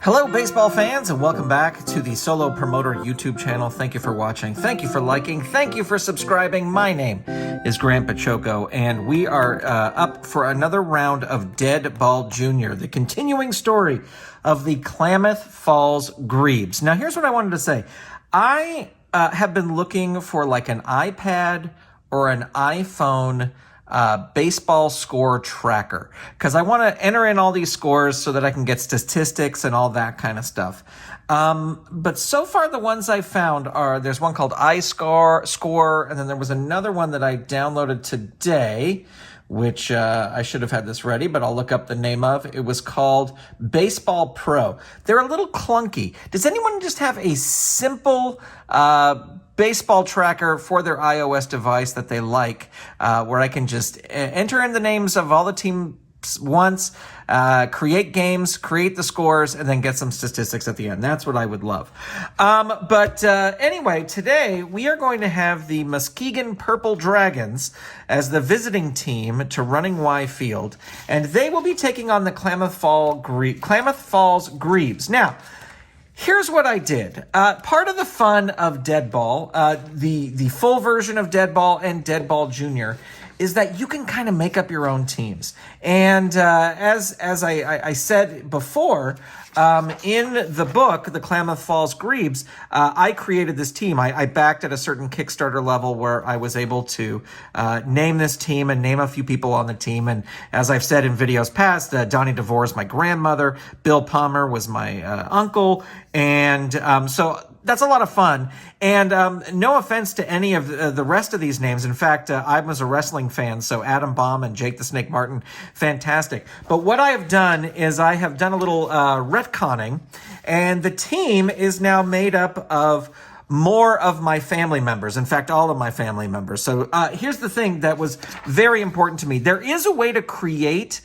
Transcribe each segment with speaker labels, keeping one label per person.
Speaker 1: Hello, baseball fans, and welcome back to the Solo Promoter YouTube channel. Thank you for watching. Thank you for liking. Thank you for subscribing. My name is Grant Pachoco, and we are up for another round of Deadball Jr., the continuing story of the Klamath Falls Grebes. Now, here's what I wanted to say. I have been looking for like an iPad or an iPhone baseball score tracker, because I want to enter in all these scores so that I can get statistics and all that kind of stuff. But so far the ones I found are, there's one called iScore, and then there was another one that I downloaded today, which I should have had this ready, but I'll look up the name of. It was called Baseball Pro. They're a little clunky. Does anyone just have a simple baseball tracker for their iOS device that they like, where I can just enter in the names of all the teams once, create games, create the scores, and then get some statistics at the end? That's what I would love. But anyway, today we are going to have the Muskegon Purple Dragons as the visiting team to Running Y Field, and they will be taking on the Klamath Falls Grebes. Now, here's what I did. Part of the fun of Deadball, the full version of Deadball and Deadball Jr., is that you can kind of make up your own teams. And as I said before, in the book, The Klamath Falls Grebes, I created this team. I backed at a certain Kickstarter level where I was able to name this team and name a few people on the team. And as I've said in videos past, Donnie DeVore is my grandmother, Bill Palmer was my uncle, and so that's a lot of fun. And no offense to any of the rest of these names. In fact, I was a wrestling fan, so Adam Baum and Jake the Snake Martin, fantastic. But what I have done is I have done a little retconning, and the team is now made up of more of my family members. In fact, all of my family members. So here's the thing that was very important to me. There is a way to create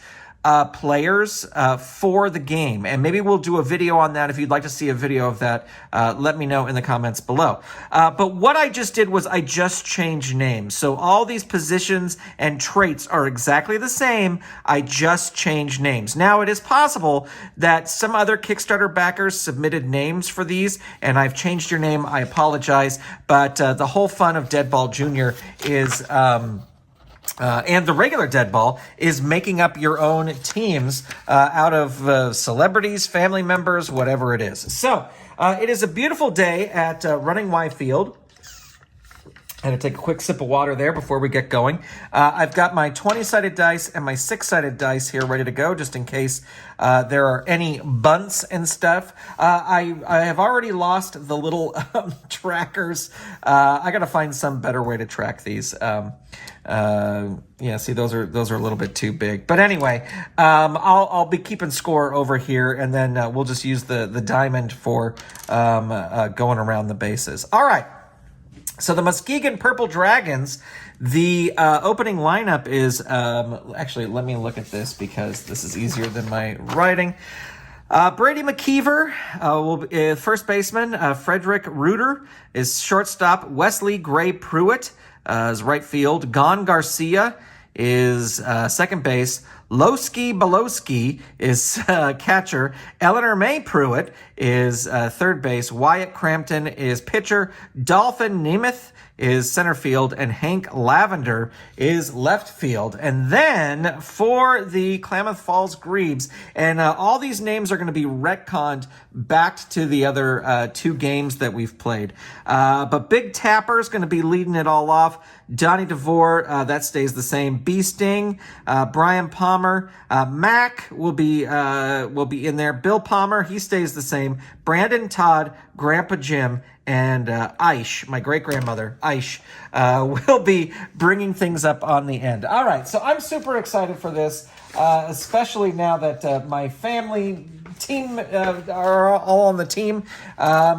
Speaker 1: players for the game, and maybe we'll do a video on that. If you'd like to see a video of that, let me know in the comments below. But what I just did was I just changed names. So all these positions and traits are exactly the same. I just changed names. Now, it is possible that some other Kickstarter backers submitted names for these, and I've changed your name. I apologize. But the whole fun of Deadball Jr. is and the regular Deadball is making up your own teams out of celebrities, family members, whatever it is. So it is a beautiful day at Running Y Field. I had to take a quick sip of water there before we get going. I've got my 20-sided dice and my 6-sided dice here ready to go, just in case there are any bunts and stuff. I have already lost the little trackers. I got to find some better way to track these. Yeah, see, those are a little bit too big. But anyway, I'll be keeping score over here, and then we'll just use the diamond for going around the bases. All right. So the Muskegon Purple Dragons, the opening lineup is, actually, let me look at this because this is easier than my writing. Brady McKeever, first baseman. Frederick Reuter is shortstop. Wesley Gray Pruitt is right field. Gon Garcia is second base. Lowski Bolowski is catcher. Eleanor May Pruitt is third base. Wyatt Crampton is pitcher. Dolphin Nemeth is center field, and Hank Lavender is left field. And then for the Klamath Falls Grebes, and all these names are going to be retconned back to the other two games that we've played. But Big Tapper is going to be leading it all off. Donnie DeVore, that stays the same. B Sting, Brian Palmer, Mac will be in there. Bill Palmer, he stays the same. Brandon Todd, Grandpa Jim, and Aish, my great-grandmother, Aish, will be bringing things up on the end. All right, so I'm super excited for this, especially now that my family team are all on the team.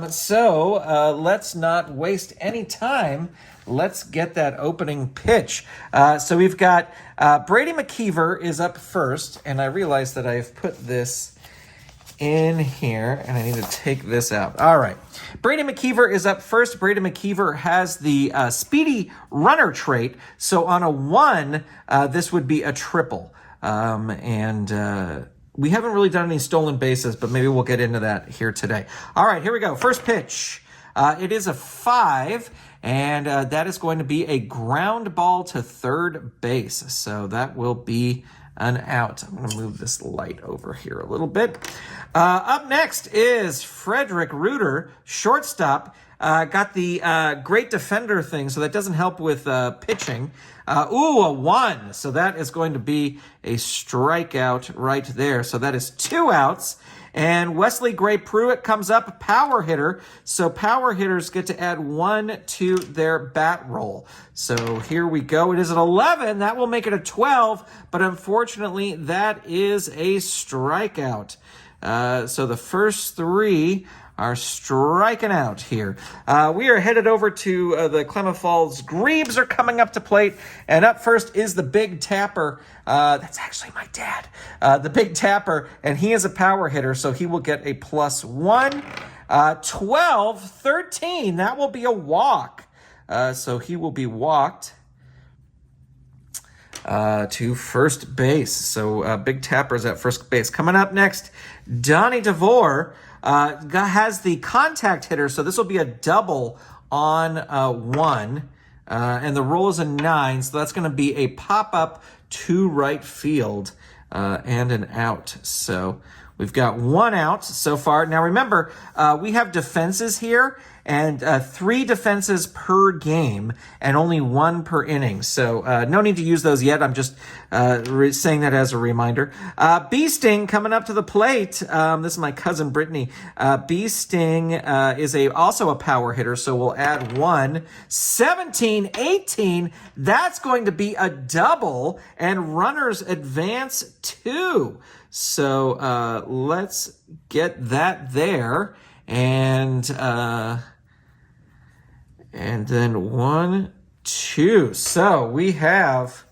Speaker 1: So let's not waste any time. Let's get that opening pitch. So we've got Brady McKeever is up first, and I realize that I've put this in here, and I need to take this out. All right. Brady McKeever is up first. Brady McKeever has the speedy runner trait, so on a 1, this would be a triple. we haven't really done any stolen bases, but maybe we'll get into that here today. All right, here we go. First pitch. It is a 5, and that is going to be a ground ball to third base. So that will be an out. I'm going to move this light over here a little bit. Up next is Frederick Reuter, shortstop. Got the great defender thing, so that doesn't help with pitching. A 1. So that is going to be a strikeout right there. So that is 2 outs. And Wesley Gray Pruitt comes up, power hitter. So power hitters get to add 1 to their bat roll. So here we go. It is an 11. That will make it a 12. But unfortunately, that is a strikeout. So the first 3 are striking out here. We are headed over to the Klamath Falls. Grebes are coming up to plate. And up first is the Big Tapper. That's actually my dad. The Big Tapper. And he is a power hitter, so he will get a +1. 12, 13. That will be a walk. So he will be walked to first base. So Big Tapper's at first base. Coming up next, Donnie DeVore has the contact hitter, so this will be a double on 1. And the roll is a 9, so that's going to be a pop-up to right field and an out. So we've got 1 out so far. Now remember, we have defenses here, and 3 defenses per game and only 1 per inning. So no need to use those yet. I'm just saying that as a reminder. Bee Sting coming up to the plate. This is my cousin Brittany. Bee Sting is also a power hitter, so we'll add 1. 17, 18. That's going to be a double, and runners advance 2. So let's get that there. And then 1, 2. So we have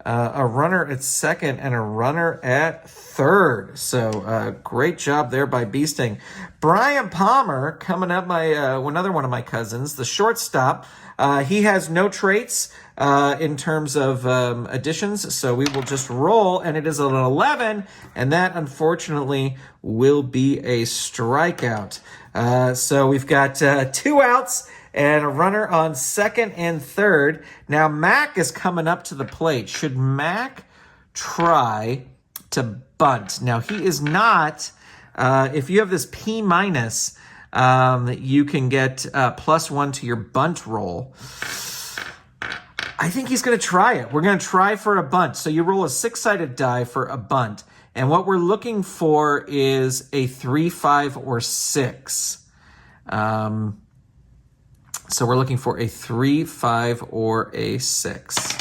Speaker 1: a runner at second and a runner at third. So great job there by Bee Sting. Brian Palmer coming up, another one of my cousins, the shortstop. He has no traits in terms of additions, so we will just roll, and it is an 11, and that unfortunately will be a strikeout. So we've got 2 outs and a runner on second and third. Now Mac is coming up to the plate. Should Mac try to bunt? Now he is not. If you have this P-, you can get +1 to your bunt roll. I think he's going to try it. We're going to try for a bunt. So you roll a 6-sided die for a bunt. And what we're looking for is a 3, 5, or 6. So we're looking for a 3, 5, or a 6.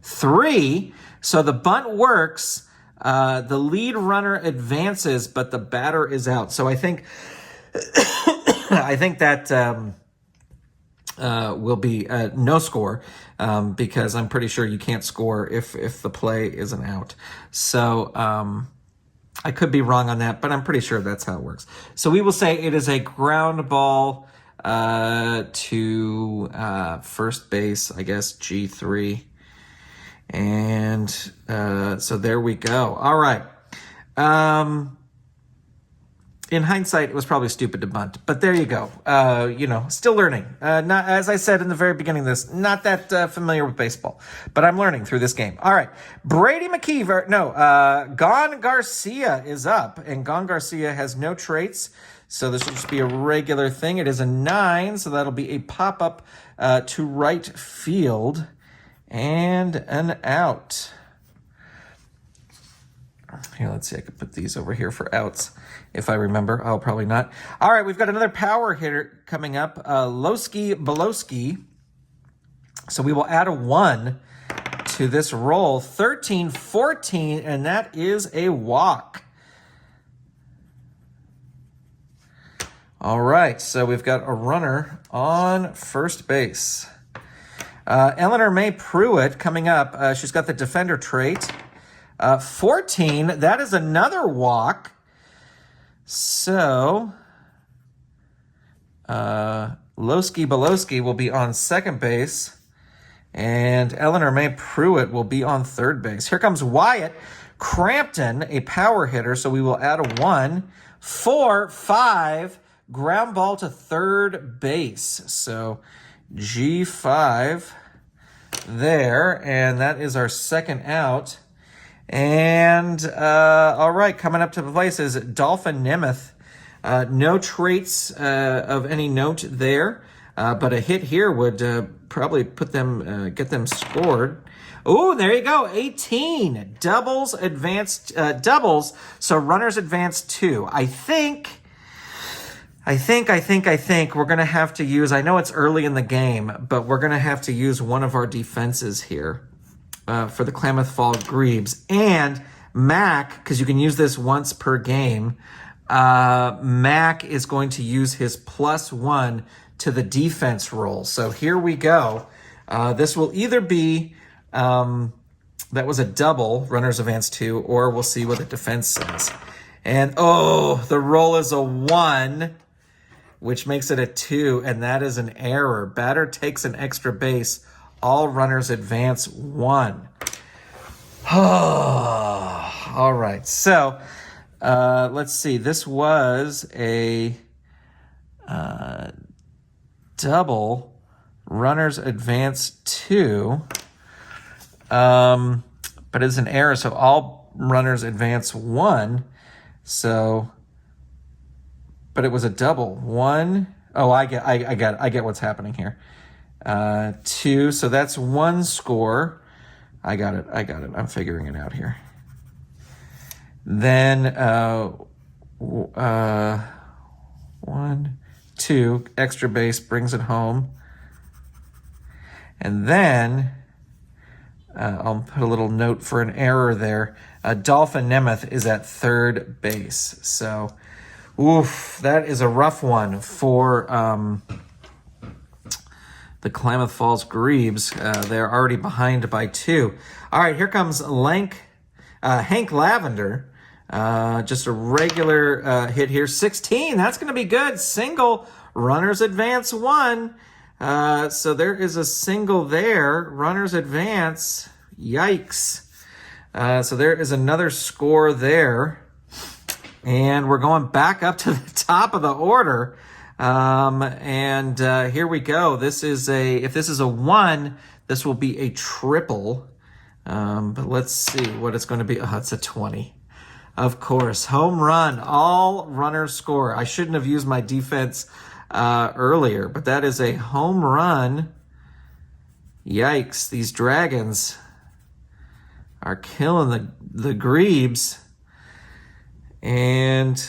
Speaker 1: 3. So the bunt works. The lead runner advances, but the batter is out. So I think that will be no score because I'm pretty sure you can't score if the play isn't out. So I could be wrong on that, but I'm pretty sure that's how it works. So we will say it is a ground ball to first base, I guess, G3. And so there we go. All right. In hindsight, it was probably stupid to bunt, but there you go. Still learning. Not, as I said in the very beginning of this, not that familiar with baseball, but I'm learning through this game. All right. Brady McKeever, Gon Garcia is up, and Gon Garcia has no traits, so this will just be a regular thing. It is a 9, so that'll be a pop-up to right field and an out. Here, let's see. I could put these over here for outs if I remember. I'll probably not. All right, we've got another power hitter coming up, Lowski Bolowski. So we will add a 1 to this roll. 13, 14, and that is a walk. All right, so we've got a runner on first base. Eleanor May Pruitt coming up. She's got the defender trait. 14, that is another walk. So, Lowski Bolowski will be on second base, and Eleanor May Pruitt will be on third base. Here comes Wyatt Crampton, a power hitter, so we will add a 1. 4, 5, ground ball to third base. So G5 there, and that is our second out. And all right, coming up to the place is Dolphin Nemeth. No traits of any note there, but a hit here would probably put them, get them scored. Oh, there you go, 18 doubles, advanced doubles. So runners advance 2. I think we're gonna have to use. I know it's early in the game, but we're gonna have to use one of our defenses here for the Klamath Fall Grebes and Mac, because you can use this once per game. Mac is going to use his +1 to the defense roll. So here we go. This will either be that was a double, runners advance 2, or we'll see what the defense says. And oh, the roll is a 1, which makes it a 2, and that is an error. Batter takes an extra base. All runners advance 1. All right, so let's see. This was a double, runners advance 2, but it's an error, so all runners advance 1. So, but it was a double. 1. Oh, I get what's happening here. 2. So that's 1 score. I got it. I'm figuring it out here. Then 1, 2 extra base brings it home, and then I'll put a little note for an error there. Dolphin Nemeth is at third base. So, oof, that is a rough one for the Klamath Falls Grebes. They're already behind by 2. All right, here comes Hank Lavender. Just a regular hit here. 16, that's going to be good. Single, runners advance 1. So there is a single there. Runners advance. Yikes. So there is another score there. And we're going back up to the top of the order. And here we go. This is if this is a 1, this will be a triple. But let's see what it's going to be. Oh, it's a 20. Of course, home run. All runners score. I shouldn't have used my defense earlier, but that is a home run. Yikes, these Dragons are killing the Grebes. And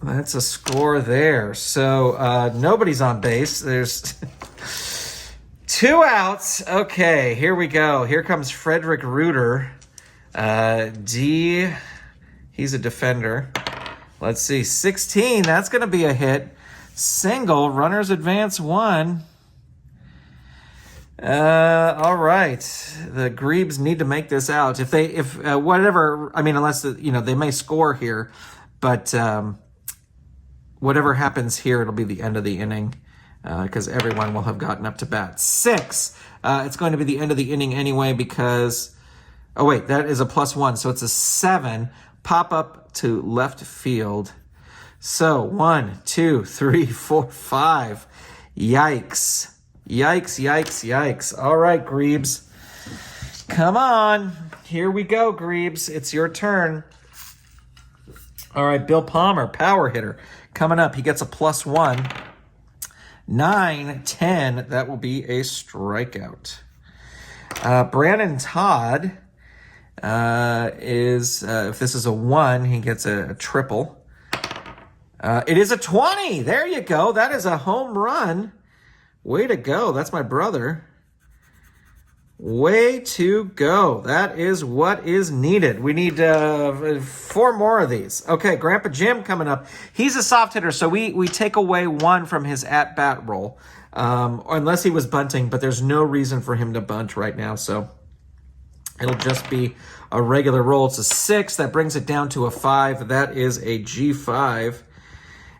Speaker 1: that's a score there. So nobody's on base. There's 2 outs. Okay, here we go. Here comes Frederick Reuter. D, he's a defender. Let's see, 16, that's going to be a hit. Single, runners advance 1. All right, the Grebes need to make this out. Unless they may score here, but whatever happens here, it'll be the end of the inning because everyone will have gotten up to bat. 6, it's going to be the end of the inning anyway because. Oh, wait, that is a +1, so it's a 7. Pop up to left field. So 1, 2, 3, 4, 5. Yikes. Yikes. All right, Grebes. Come on. Here we go, Grebes. It's your turn. All right, Bill Palmer, power hitter. Coming up, he gets a +1. 9, 10, that will be a strikeout. Brandon Todd is, if this is a 1, he gets a triple. It is a 20. There you go. That is a home run. Way to go. That's my brother. Way to go. That is what is needed. We need 4 more of these. Okay, Grandpa Jim coming up. He's a soft hitter, so we take away 1 from his at-bat roll. Unless he was bunting, but there's no reason for him to bunt right now, so it'll just be a regular roll. It's a 6. That brings it down to a 5. That is a G5.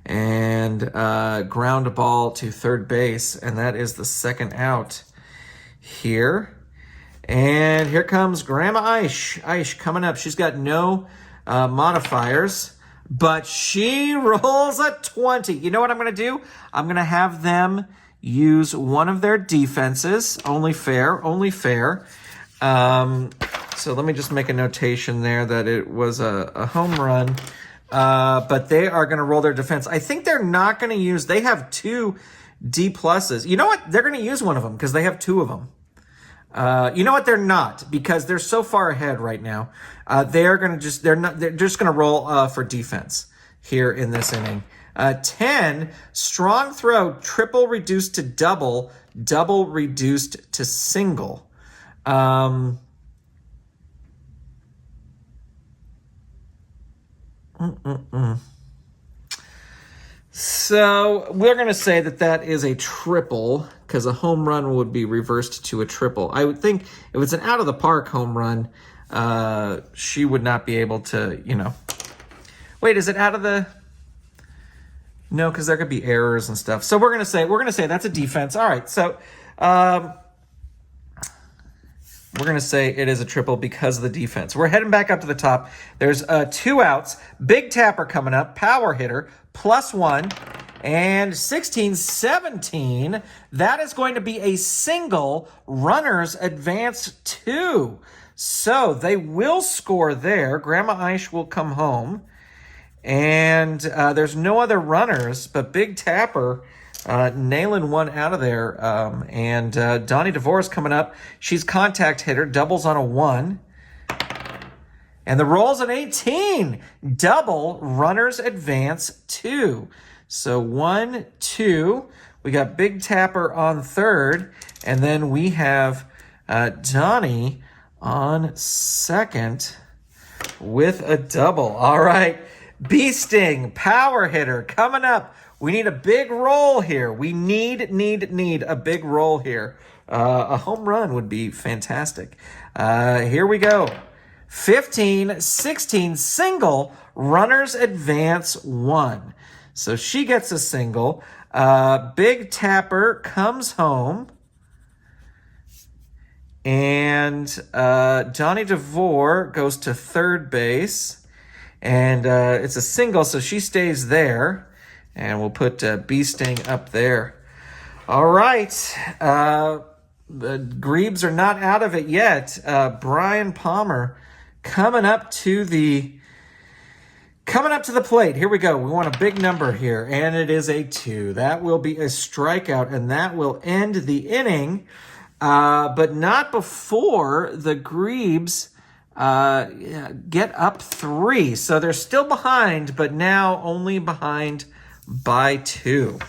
Speaker 1: And ground ball to third base. And that is the second out here. And here comes Grandma Aish. Aish coming up. She's got no modifiers, but she rolls a 20. You know what I'm going to do? I'm going to have them use one of their defenses. Only fair, only fair. So let me just make a notation there that it was a home run. But they are going to roll their defense. I think they're not going to use, they have 2 D pluses. You know what? They're going to use one of them because they have 2 of them. You know what? They're not, because they're so far ahead right now. They're just going to roll for defense here in this inning. 10, strong throw, triple reduced to double, double reduced to single. So we're going to say that that is a triple, because a home run would be reversed to a triple. I would think if it's an out of the park home run, she would not be able to, wait, is it out of the, no, because there could be errors and stuff. So we're going to say that's a defense. All right. So, we're going to say it is a triple because of the defense. We're heading back up to the top. There's 2 outs. Big tapper coming up. Power hitter. +1. And 16-17. That is going to be a single. Runners advance 2. So they will score there. Grandma Aish will come home. And there's no other runners, but Big Tapper nailing one out of there. And Donnie DeVore's coming up. She's contact hitter, doubles on a 1. And the roll's an 18. Double, runners advance 2. So 1, 2. We got Big Tapper on third. And then we have Donnie on second with a double. All right. Bee Sting, power hitter, coming up. We need a big roll here. We need a big roll here. A home run would be fantastic. Here we go. 15-16, single, runners advance 1. So she gets a single. Big Tapper comes home. And Donnie DeVore goes to third base. And it's a single, so she stays there. And we'll put Bee Sting up there. All right. The Grebes are not out of it yet. Brian Palmer coming up to the plate. Here we go. We want a big number here, and it is a 2. That will be a strikeout, and that will end the inning. But not before the Grebes get up 3. So they're still behind, but now only behind by 2.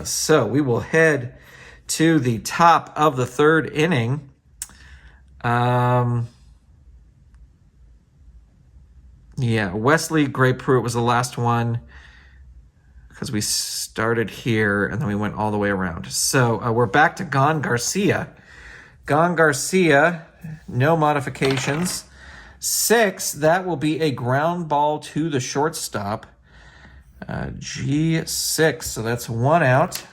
Speaker 1: So we will head to the top of the third inning. Wesley Gray Pruitt was the last one because we started here and then we went all the way around. So we're back to Gon Garcia. Gon Garcia, no modifications. 6, that will be a ground ball to the shortstop. G6, so that's 1 out.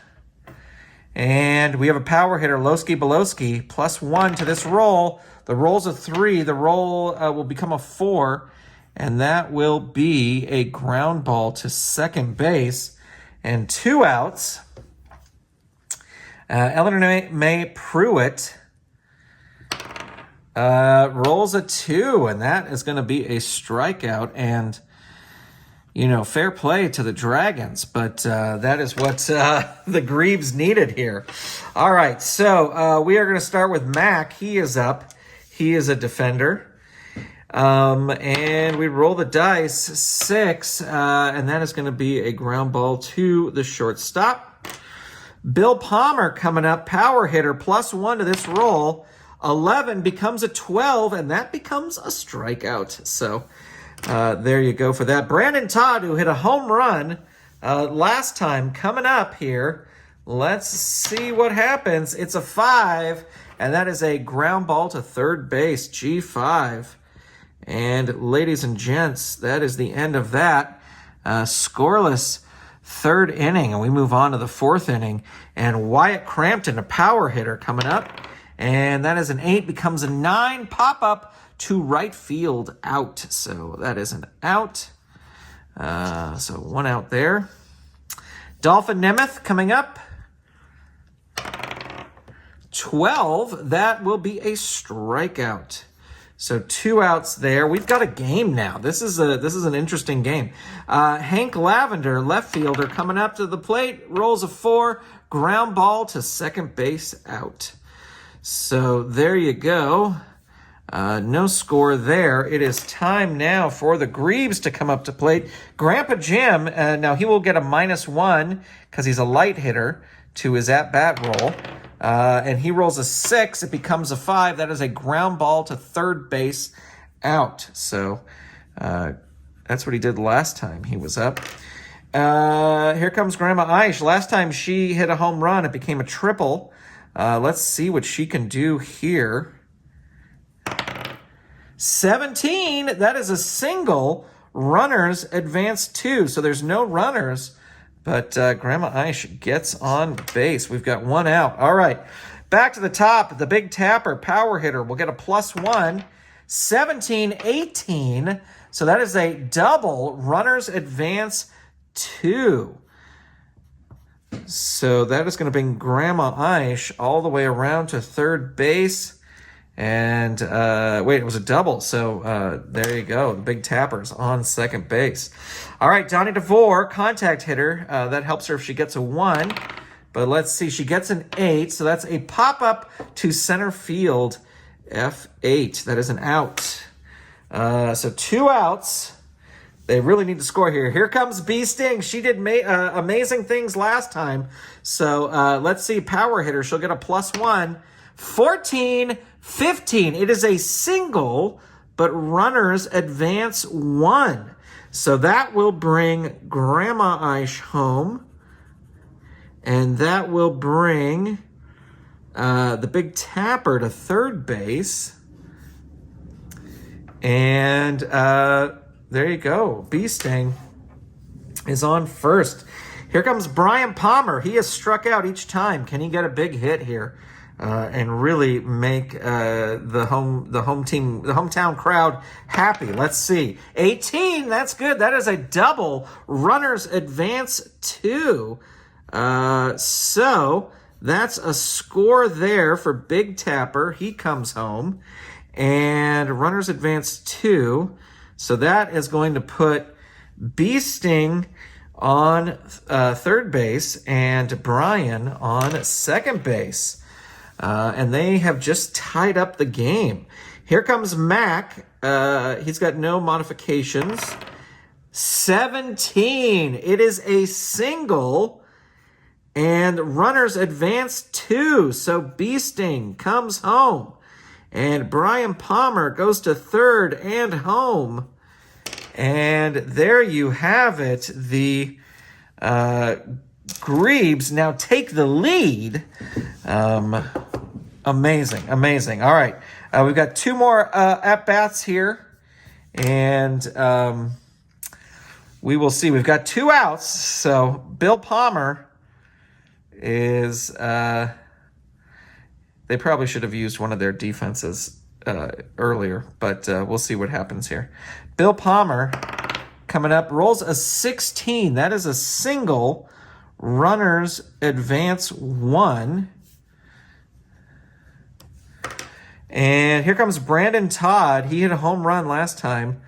Speaker 1: And we have a power hitter, Lowski Belowski, +1 to this roll. The roll's a 3. The roll will become a 4, and that will be a ground ball to second base. And 2 outs. Eleanor May Pruitt rolls a 2, and that is going to be a strikeout. And fair play to the Dragons, but that is what the Grebes needed here. All right, so we are going to start with Mac. He is up. He is a defender. And we roll the dice, 6, and that is going to be a ground ball to the shortstop. Bill Palmer coming up, power hitter, +1 to this roll. 11 becomes a 12, and that becomes a strikeout. So there you go for that. Brandon Todd, who hit a home run last time, coming up here. Let's see what happens. It's a 5, and that is a ground ball to third base, G5. And ladies and gents, that is the end of that. Scoreless third inning, and we move on to the fourth inning. And Wyatt Crampton, a power hitter, coming up. And that is an 8, becomes a 9. Pop up to right field, out. So that is an out. So 1 out there. Dolphin Nemeth coming up. 12, that will be a strikeout. So 2 outs there. We've got a game now. This is an interesting game. Hank Lavender, left fielder, coming up to the plate, rolls a 4, ground ball to second base, out. So there you go. No score there. It is time now for the Grebes to come up to plate. Grandpa Jim, now he will get a -1 because he's a light hitter to his at-bat roll. And he rolls a 6. It becomes a 5. That is a ground ball to third base, out. So that's what he did last time he was up. Here comes Grandma Aish. Last time she hit a home run, it became a triple. Let's see what she can do here. 17. That is a single. Runners advance 2. So there's no runners. But Grandma Aish gets on base. We've got 1 out. All right. Back to the top. The big tapper, power hitter, will get a +1. 17, 18. So that is a double. Runners advance 2. So that is going to bring Grandma Aish all the way around to third base. And, wait, it was a double. So, there you go. The big tapper's on second base. All right, Donnie DeVore, contact hitter. That helps her if she gets a 1. But let's see, she gets an 8. So that's a pop-up to center field, F8. That is an out. So 2 outs. They really need to score here. Here comes Bee Sting. She did amazing things last time. So, let's see, power hitter. She'll get a +1. 14, 15. It is a single, but runners advance 1. So that will bring Grandma Aish home. And that will bring the big tapper to third base. And there you go. Bee Sting is on first. Here comes Brian Palmer. He has struck out each time. Can he get a big hit here? And really make the hometown crowd happy. Let's see. 18, that's good. That is a double. Runners advance 2. So that's a score there for Big Tapper. He comes home. And runners advance 2. So that is going to put Bee Sting on third base and Brian on second base. And they have just tied up the game. Here comes Mac. He's got no modifications. 17. It is a single. And runners advance 2. So Bee Sting comes home. And Brian Palmer goes to third and home. And there you have it. The Grebes now take the lead. Amazing, amazing. All right, we've got 2 more at-bats here, and we will see. We've got 2 outs, so Bill Palmer is... they probably should have used one of their defenses earlier, but we'll see what happens here. Bill Palmer coming up, rolls a 16. That is a single. Runners advance 1. And here comes Brandon Todd. He hit a home run last time.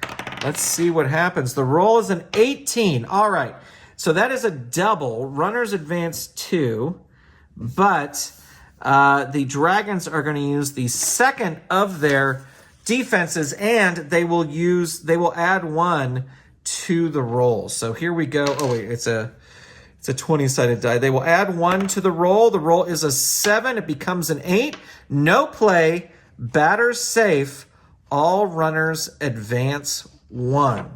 Speaker 1: Let's see what happens. The roll is an 18. All right. So that is a double. Runners advance 2. But the Dragons are going to use the second of their defenses, and they will add 1 to the roll. So here we go. Oh, wait. It's a 20-sided die. They will add 1 to the roll. The roll is a 7. It becomes an 8. No play. Batters safe. All runners advance 1.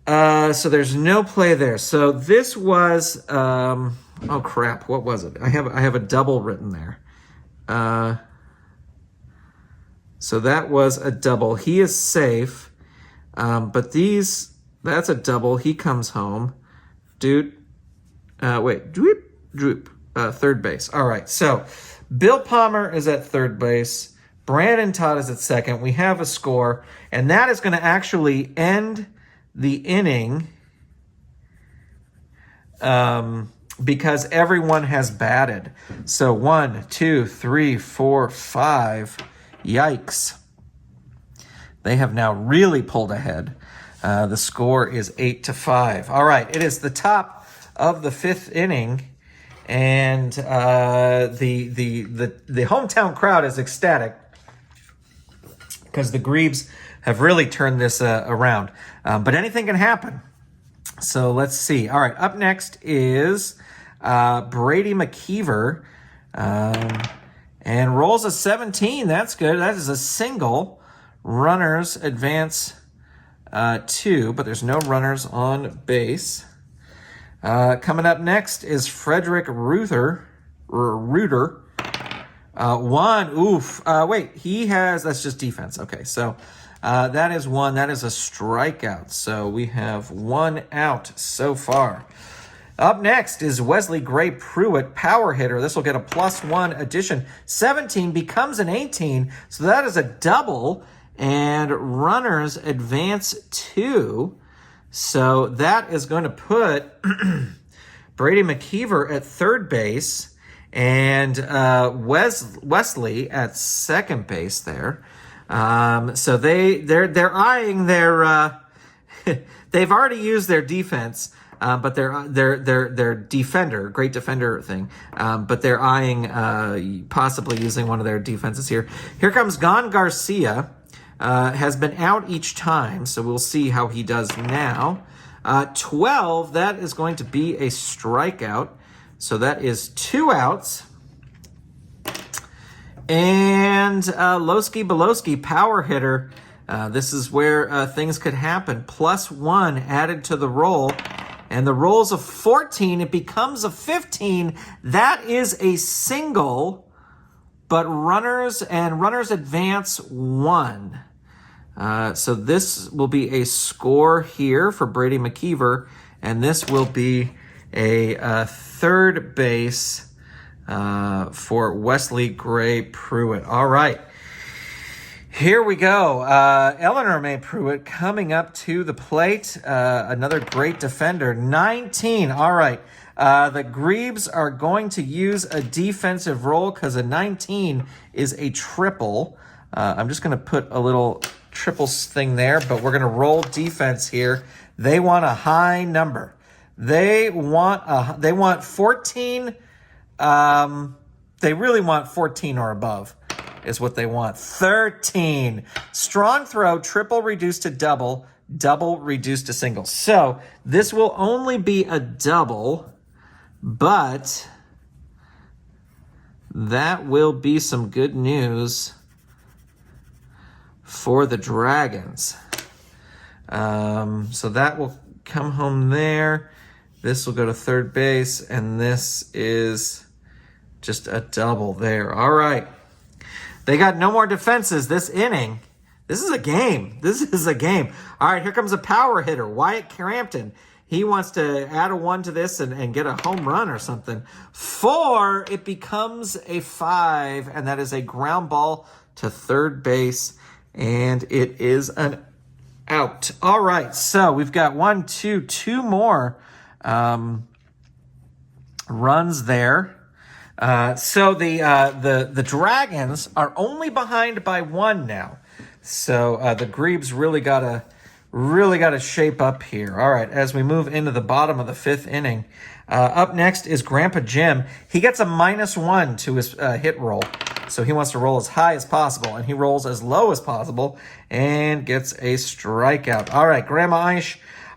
Speaker 1: So there's no play there. So this was, oh crap, what was it? I have a double written there. So that was a double. He is safe. But that's a double. He comes home. Dude, wait, droop, third base. All right, so Bill Palmer is at third base. Brandon Todd is at second. We have a score, and that is going to actually end the inning because everyone has batted. So 1, 2, 3, 4, 5. Yikes. They have now really pulled ahead. The score is 8-5. All right, it is the top of the fifth inning, and the hometown crowd is ecstatic because the Grebes have really turned this around. But anything can happen. So let's see. All right, up next is Brady McKeever, and rolls a 17. That's good. That is a single. Runners advance 2, but there's no runners on base. Coming up next is Frederick Reuter. 1. Oof. Wait, he has, that's just defense. Okay, so that is 1. That is a strikeout. So we have 1 out so far. Up next is Wesley Gray Pruitt, power hitter. This will get a +1 addition. 17 becomes an 18, so that is a double. And runners advance 2. So that is going to put Brady McKeever at third base and Wesley at second base there. So they're eyeing their they've already used their defense, but their defender, great defender thing. But they're eyeing possibly using one of their defenses here. Here comes Gon Garcia. Has been out each time, so we'll see how he does now. 12, that is going to be a strikeout. So that is 2 outs. And Lowski Belowski, power hitter. This is where things could happen. +1 added to the roll. And the roll's a 14. It becomes a 15. That is a single, but runners advance 1. So this will be a score here for Brady McKeever, and this will be a third base for Wesley Gray Pruitt. All right, here we go. Eleanor May Pruitt coming up to the plate. Another great defender, 19. All right. The Grebes are going to use a defensive roll because a 19 is a triple. I'm just going to put a little triple thing there, but we're going to roll defense here. They want a high number. They want 14. They really want 14 or above is what they want. 13. Strong throw, triple reduced to double, double reduced to single. So this will only be a double, but that will be some good news for the Dragons. So that will come home there. This will go to third base, and this is just a double there. All right. They got no more defenses this inning. This is a game. This is a game. All right, here comes a power hitter, Wyatt Crampton. He wants to add a 1 to this and get a home run or something. 4, it becomes a 5, and that is a ground ball to third base, and it is an out. All right, so we've got 2 more runs there. So the Dragons are only behind by 1 now. So the Grebes really gotta shape up here. All right, as we move into the bottom of the 5th inning, up next is Grandpa Jim. He gets a -1 to his hit roll. So he wants to roll as high as possible, and he rolls as low as possible and gets a strikeout. All right, Grandma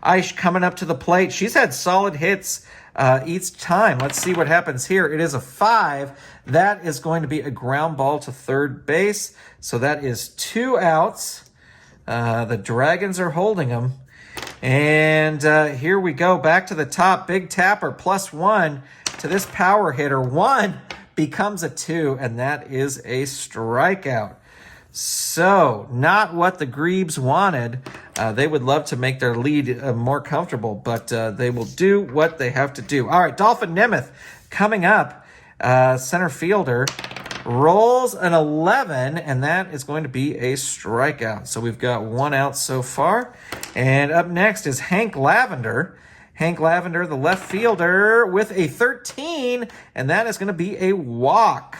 Speaker 1: Aish coming up to the plate. She's had solid hits each time. Let's see what happens here. It is a 5. That is going to be a ground ball to third base. So that is 2 outs. The Dragons are holding them. And here we go. Back to the top. Big tapper, +1 to this power hitter. 1 becomes a 2, and that is a strikeout. So, not what the Grebes wanted. They would love to make their lead more comfortable, but they will do what they have to do. All right, Dolphin Nemeth coming up, center fielder. rolls an 11, and that is going to be a strikeout. So we've got 1 out so far. And up next is Hank Lavender. Hank Lavender, the left fielder, with a 13, and that is going to be a walk.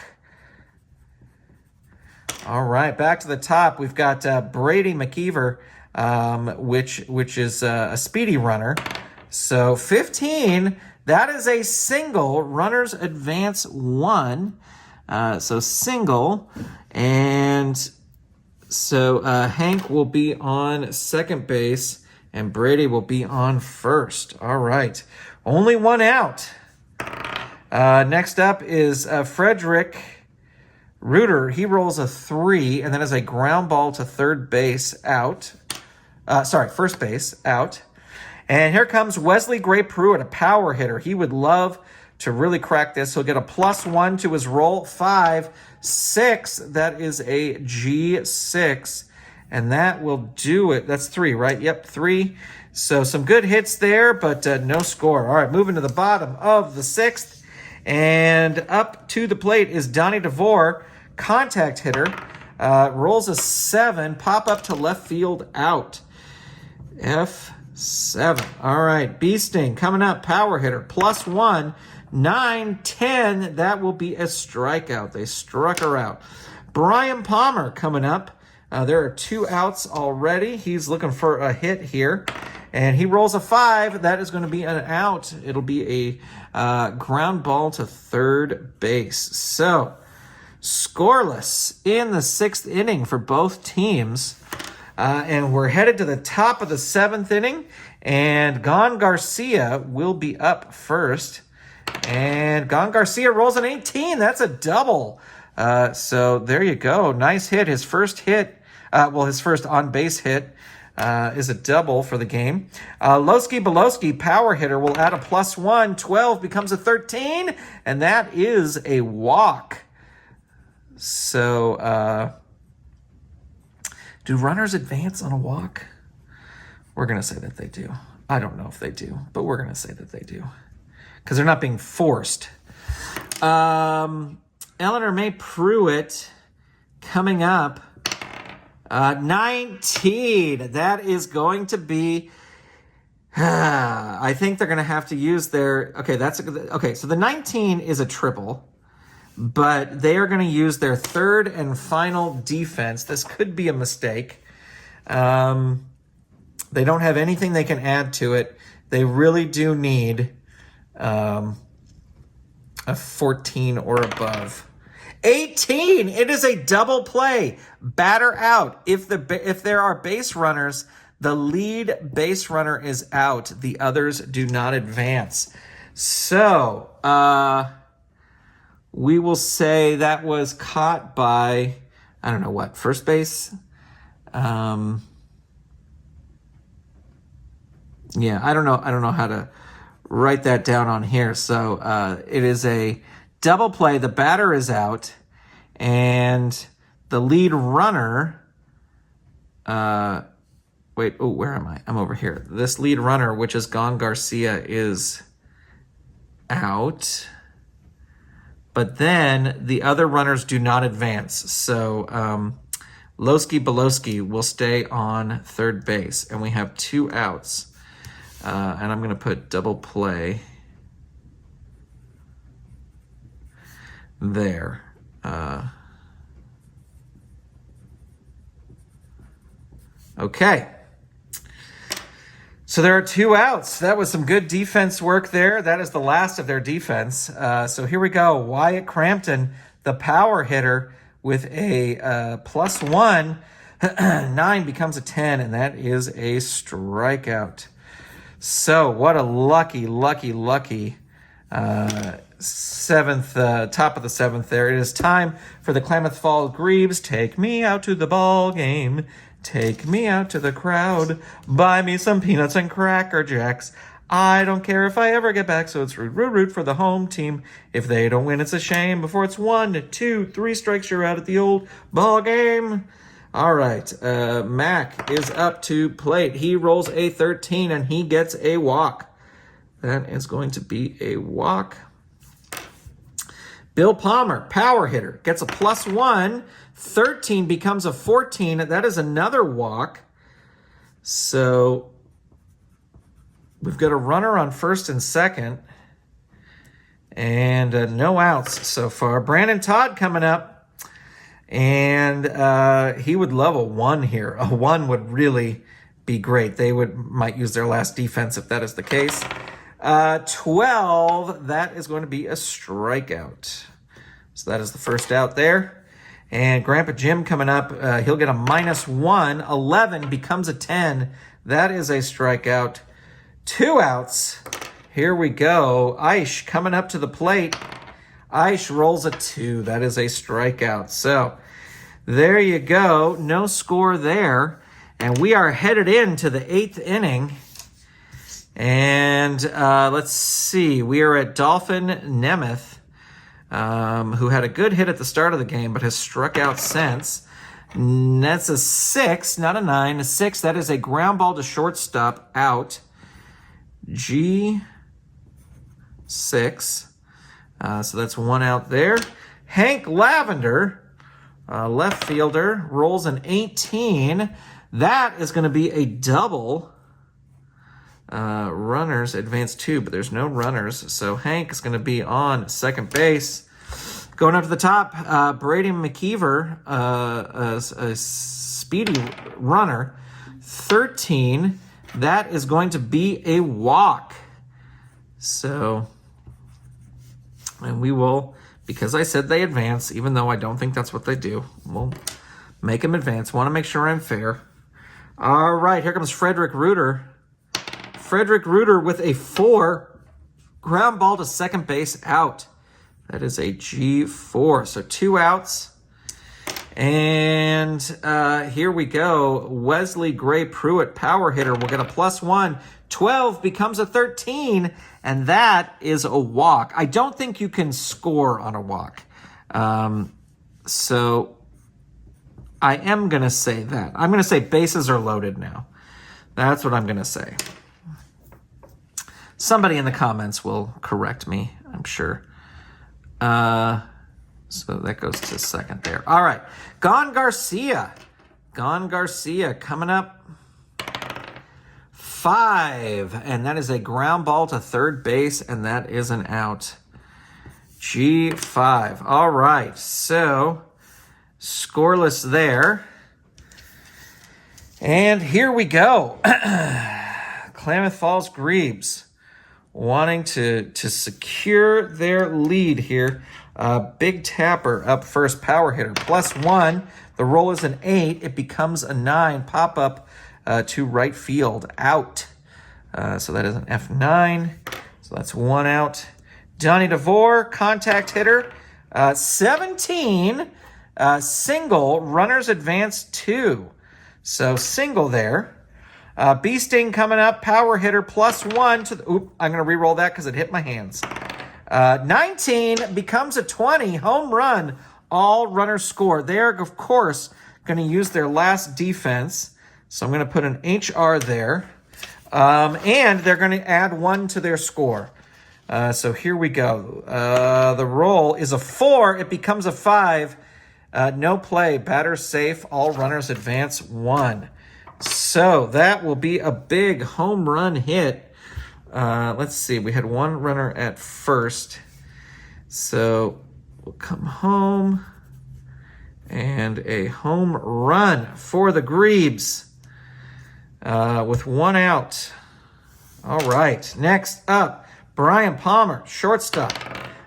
Speaker 1: All right, back to the top. We've got Brady McKeever, which is a speedy runner. So 15, that is a single. Runners advance 1. So single. And so Hank will be on second base, and Brady will be on first. All right. Only 1 out. Next up is Frederick Reuter. He rolls a 3, and then has a ground ball to third base out. First base out. And here comes Wesley Gray Pruitt, a power hitter. He would love to really crack this. He'll get a +1 to his roll. 5, 6. That is a G6. And that will do it. That's 3, right? Yep, 3. So some good hits there, but no score. All right, moving to the bottom of the 6th. And up to the plate is Donnie DeVore, contact hitter. Rolls a 7, pop up to left field out. F7. All right, Beasting coming up, power hitter, +1. 9, 10, that will be a strikeout. They struck her out. Brian Palmer coming up. There are 2 outs already. He's looking for a hit here. And he rolls a 5. That is going to be an out. It'll be a ground ball to third base. So, scoreless in the 6th inning for both teams. And we're headed to the top of the 7th inning. And Gon Garcia will be up first. And Gon Garcia rolls an 18. That's a double. So there you go. Nice hit. His first hit, his first on-base hit is a double for the game. Losky Bolosky, power hitter, will add a +1. 12 becomes a 13, and that is a walk. So do runners advance on a walk? We're going to say that they do. I don't know if they do, but we're going to say that they do, because they're not being forced. Eleanor May Pruitt coming up. 19. That is going to be... I think they're going to have to use their... Okay, so the 19 is a triple, but they are going to use their third and final defense. This could be a mistake. They don't have anything they can add to it. They really do need a 14 or above. 18. It is a double play. Batter out. If there are base runners, the lead base runner is out. The others do not advance. So we will say that was caught by, I don't know what, first base. Yeah, I don't know how to write that down on here. So it is a double play. The batter is out, and the lead runner. Where am I? I'm over here. This lead runner, which is Gon Garcia, is out. But then the other runners do not advance. So Losky Bolosky will stay on third base, and we have 2 outs. And I'm going to put double play there. Okay. So there are 2 outs. That was some good defense work there. That is the last of their defense. So here we go. Wyatt Crampton, the power hitter, with a +1. 9 becomes a 10, and that is a strikeout. So what a lucky seventh, top of the 7th there. It is time for the Klamath Falls Grebes. Take me out to the ball game. Take me out to the crowd. Buy me some peanuts and Cracker Jacks. I don't care if I ever get back, so it's root for the home team. If they don't win, it's a shame. Before it's 1, 2, 3 strikes, you're out at the old ball game. All right, Mac is up to plate. He rolls a 13, and he gets a walk. That is going to be a walk. Bill Palmer, power hitter, gets a +1. 13 becomes a 14. That is another walk. So we've got a runner on first and second. And no outs so far. Brandon Todd coming up. And he would love a 1 here. A 1 would really be great. They might use their last defense if that is the case. 12, that is going to be a strikeout. So that is the first out there. And Grandpa Jim coming up, he'll get a -1. 11 becomes a 10. That is a strikeout. 2 outs. Here we go. Aish coming up to the plate. Aish rolls a 2. That is a strikeout. So there you go. No score there. And we are headed into the 8th inning. And let's see. We are at Dolphin Nemeth, who had a good hit at the start of the game, but has struck out since. That's a 6, not a 9. A 6, that is a ground ball to shortstop, out. G6. So that's 1 out there. Hank Lavender, left fielder, rolls an 18. That is going to be a double. Runners advance 2, but there's no runners. So Hank is going to be on second base. Going up to the top, Brady McKeever, a speedy runner, 13. That is going to be a walk. So, and we will, because I said they advance, even though I don't think that's what they do, we'll make them advance. Want to make sure I'm fair. All right, here comes Frederick Reuter. Frederick Reuter with a 4. Ground ball to second base, out. That is a G4. So 2 outs. And here we go. Wesley Gray Pruitt, power hitter, will get a +1. 12 becomes a 13. And that is a walk. I don't think you can score on a walk. So I am going to say that. I'm going to say bases are loaded now. That's what I'm going to say. Somebody in the comments will correct me, I'm sure. So that goes to second there. All right. Gon Garcia. Gon Garcia coming up. 5. And that is a ground ball to third base, and that is an out. G5. All right. So scoreless there. And here we go. Klamath Falls Grebes wanting to secure their lead here. Big Tapper up first, power hitter, +1. The roll is an 8. It becomes a 9. Pop up to right field, out. So that is an F9. So that's 1 out. Johnny DeVore, contact hitter, 17. Single, runners advance 2. So single there. Bee Sting coming up, power hitter, +1 to the... Oop, I'm going to re-roll that because it hit my hands. 19 becomes a 20, home run, all runners score. They're, of course, going to use their last defense. So I'm going to put an HR there. And they're going to add 1 to their score. So here we go. The roll is a 4. It becomes a 5. No play, batter safe, all runners advance 1. So that will be a big home run hit. Let's see. We had 1 runner at first. So we'll come home. And a home run for the Grebes with 1 out. All right. Next up, Brian Palmer, shortstop.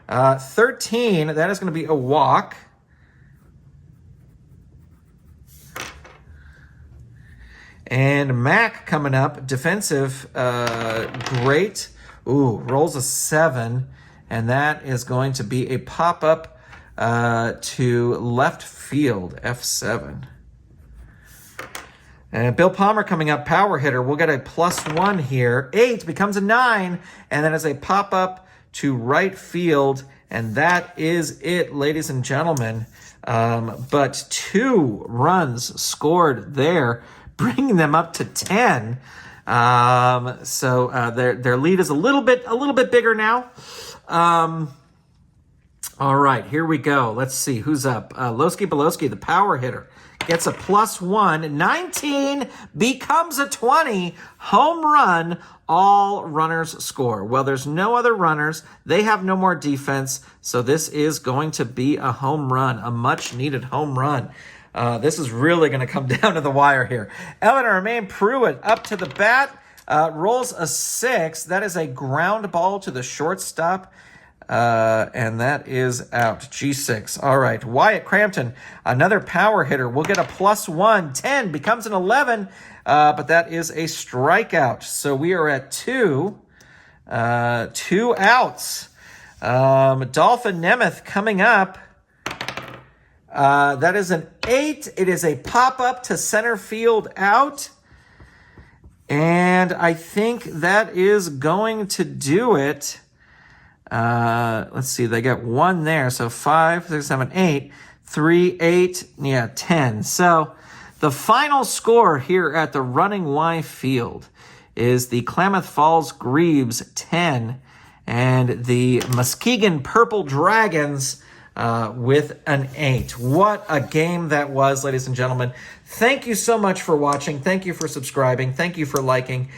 Speaker 1: 13. That is going to be a walk. And Mac coming up, defensive, great. Ooh, rolls a 7, and that is going to be a pop-up to left field, F7. And Bill Palmer coming up, power hitter. We'll get a +1 here. 8 becomes a 9, and then as a pop-up to right field, and that is it, ladies and gentlemen. But 2 runs scored there, bringing them up to 10. So their lead is a little bit bigger now. All right, here we go. Let's see who's up. Lowski Bolowski, the power hitter, gets a +1. 19 becomes a 20. Home run. All runners score. Well, there's no other runners. They have no more defense. So this is going to be a home run, a much-needed home run. This is really going to come down to the wire here. Eleanor Romaine Pruitt up to the bat. Rolls a 6. That is a ground ball to the shortstop. And that is out. G6. All right. Wyatt Crampton, another power hitter, will get a +1. 10 becomes an 11, but that is a strikeout. So we are at 2 outs. Dolphin Nemeth coming up. That is an 8. It is a pop-up to center field out. And I think that is going to do it. Let's see, they got 1 there. So 5, 6, 7, 8, 3, 8, 10. So the final score here at the Running Y Field is the Klamath Falls Grebes 10 and the Muskegon Purple Dragons with an 8. What a game that was, ladies and gentlemen. Thank you so much for watching. Thank you for subscribing. Thank you for liking.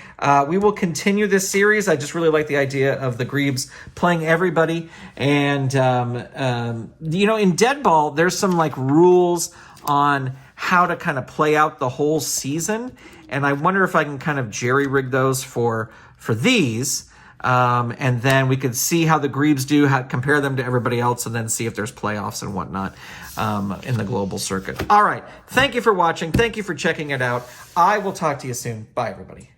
Speaker 1: We will continue this series. I just really like the idea of the Grebes playing everybody. And, you know, in Deadball, there's some like rules on how to kind of play out the whole season. And I wonder if I can kind of jerry-rig those for these. And then we could see how the Grebes do, compare them to everybody else, and then see if there's playoffs and whatnot in the global circuit. All right. Thank you for watching. Thank you for checking it out. I will talk to you soon. Bye, everybody.